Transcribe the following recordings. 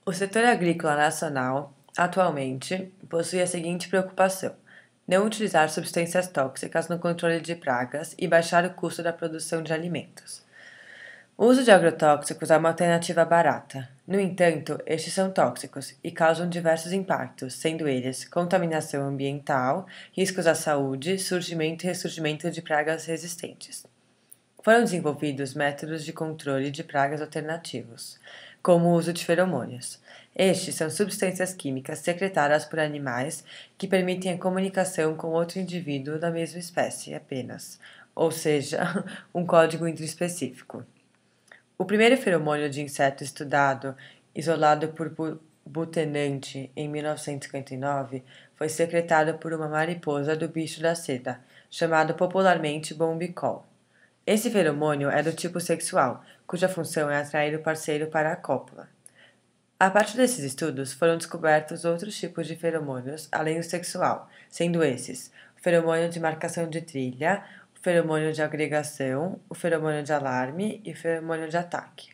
O setor agrícola nacional, atualmente, possui a seguinte preocupação: não utilizar substâncias tóxicas no controle de pragas e baixar o custo da produção de alimentos. O uso de agrotóxicos é uma alternativa barata. No entanto, estes são tóxicos e causam diversos impactos, sendo eles contaminação ambiental, riscos à saúde, surgimento e ressurgimento de pragas resistentes. Foram desenvolvidos métodos de controle de pragas alternativos, como o uso de feromônios. Estes são substâncias químicas secretadas por animais que permitem a comunicação com outro indivíduo da mesma espécie apenas, ou seja, um código intraespecífico. O primeiro feromônio de inseto estudado, isolado por Butenandt em 1959, foi secretado por uma mariposa do bicho da seda, chamado popularmente bombicol. Esse feromônio é do tipo sexual, cuja função é atrair o parceiro para a cópula. A partir desses estudos, foram descobertos outros tipos de feromônios além do sexual, sendo esses o feromônio de marcação de trilha, o feromônio de agregação, o feromônio de alarme e o feromônio de ataque.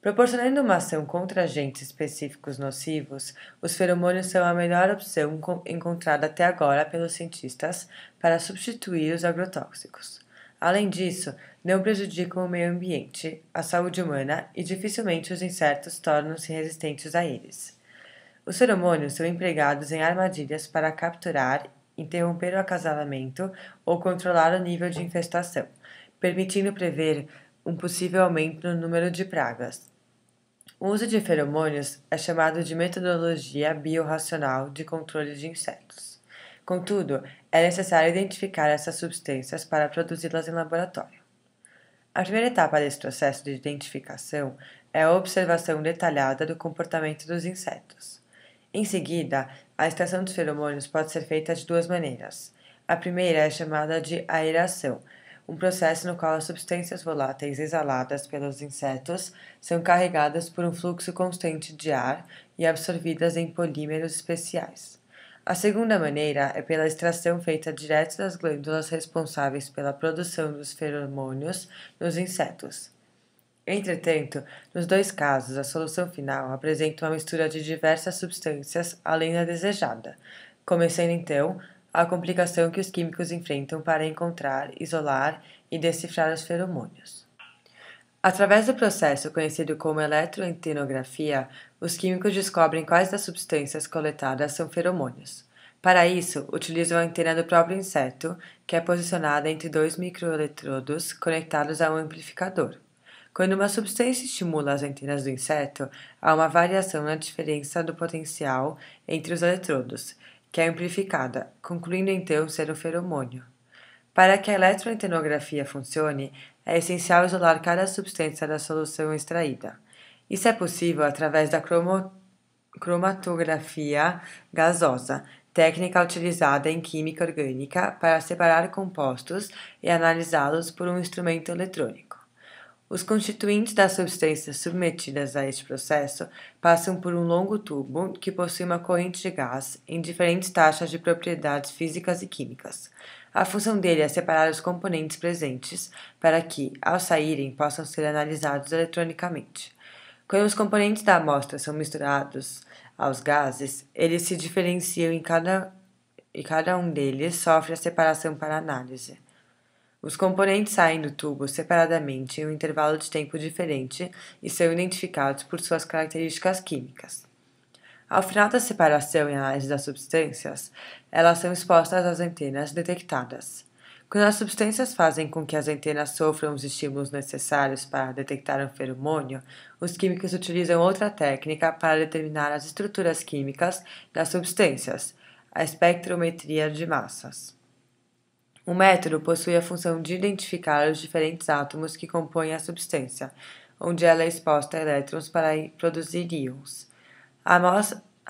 Proporcionando uma ação contra agentes específicos nocivos, os feromônios são a melhor opção encontrada até agora pelos cientistas para substituir os agrotóxicos. Além disso, não prejudicam o meio ambiente, a saúde humana e dificilmente os insetos tornam-se resistentes a eles. Os feromônios são empregados em armadilhas para capturar, interromper o acasalamento ou controlar o nível de infestação, permitindo prever um possível aumento no número de pragas. O uso de feromônios é chamado de metodologia biorracional de controle de insetos. Contudo, é necessário identificar essas substâncias para produzi-las em laboratório. A primeira etapa desse processo de identificação é a observação detalhada do comportamento dos insetos. Em seguida, a extração dos feromônios pode ser feita de duas maneiras. A primeira é chamada de aeração, um processo no qual as substâncias voláteis exaladas pelos insetos são carregadas por um fluxo constante de ar e absorvidas em polímeros especiais. A segunda maneira é pela extração feita direto das glândulas responsáveis pela produção dos feromônios nos insetos. Entretanto, nos dois casos, a solução final apresenta uma mistura de diversas substâncias além da desejada, começando então a complicação que os químicos enfrentam para encontrar, isolar e decifrar os feromônios. Através do processo conhecido como eletroentenografia, os químicos descobrem quais das substâncias coletadas são feromônios. Para isso, utilizam a antena do próprio inseto, que é posicionada entre dois microeletrodos conectados a um amplificador. Quando uma substância estimula as antenas do inseto, há uma variação na diferença do potencial entre os eletrodos, que é amplificada, concluindo então ser um feromônio. Para que a eletroentenografia funcione, é essencial isolar cada substância da solução extraída. Isso é possível através da cromatografia gasosa, técnica utilizada em química orgânica para separar compostos e analisá-los por um instrumento eletrônico. Os constituintes das substâncias submetidas a este processo passam por um longo tubo que possui uma corrente de gás em diferentes taxas de propriedades físicas e químicas. A função dele é separar os componentes presentes para que, ao saírem, possam ser analisados eletronicamente. Quando os componentes da amostra são misturados aos gases, eles se diferenciam e cada um deles sofre a separação para análise. Os componentes saem do tubo separadamente em um intervalo de tempo diferente e são identificados por suas características químicas. Ao final da separação e análise das substâncias, elas são expostas às antenas detectadas. Quando as substâncias fazem com que as antenas sofram os estímulos necessários para detectar um feromônio, os químicos utilizam outra técnica para determinar as estruturas químicas das substâncias, a espectrometria de massas. O método possui a função de identificar os diferentes átomos que compõem a substância, onde ela é exposta a elétrons para produzir íons. A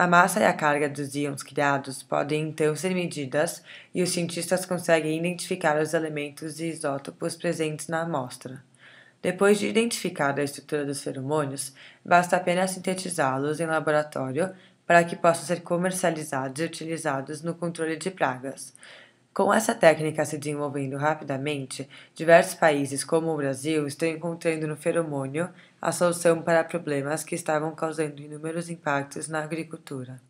massa e a carga dos íons criados podem então ser medidas e os cientistas conseguem identificar os elementos e isótopos presentes na amostra. Depois de identificada a estrutura dos feromônios, basta apenas sintetizá-los em laboratório para que possam ser comercializados e utilizados no controle de pragas. Com essa técnica se desenvolvendo rapidamente, diversos países, como o Brasil, estão encontrando no feromônio a solução para problemas que estavam causando inúmeros impactos na agricultura.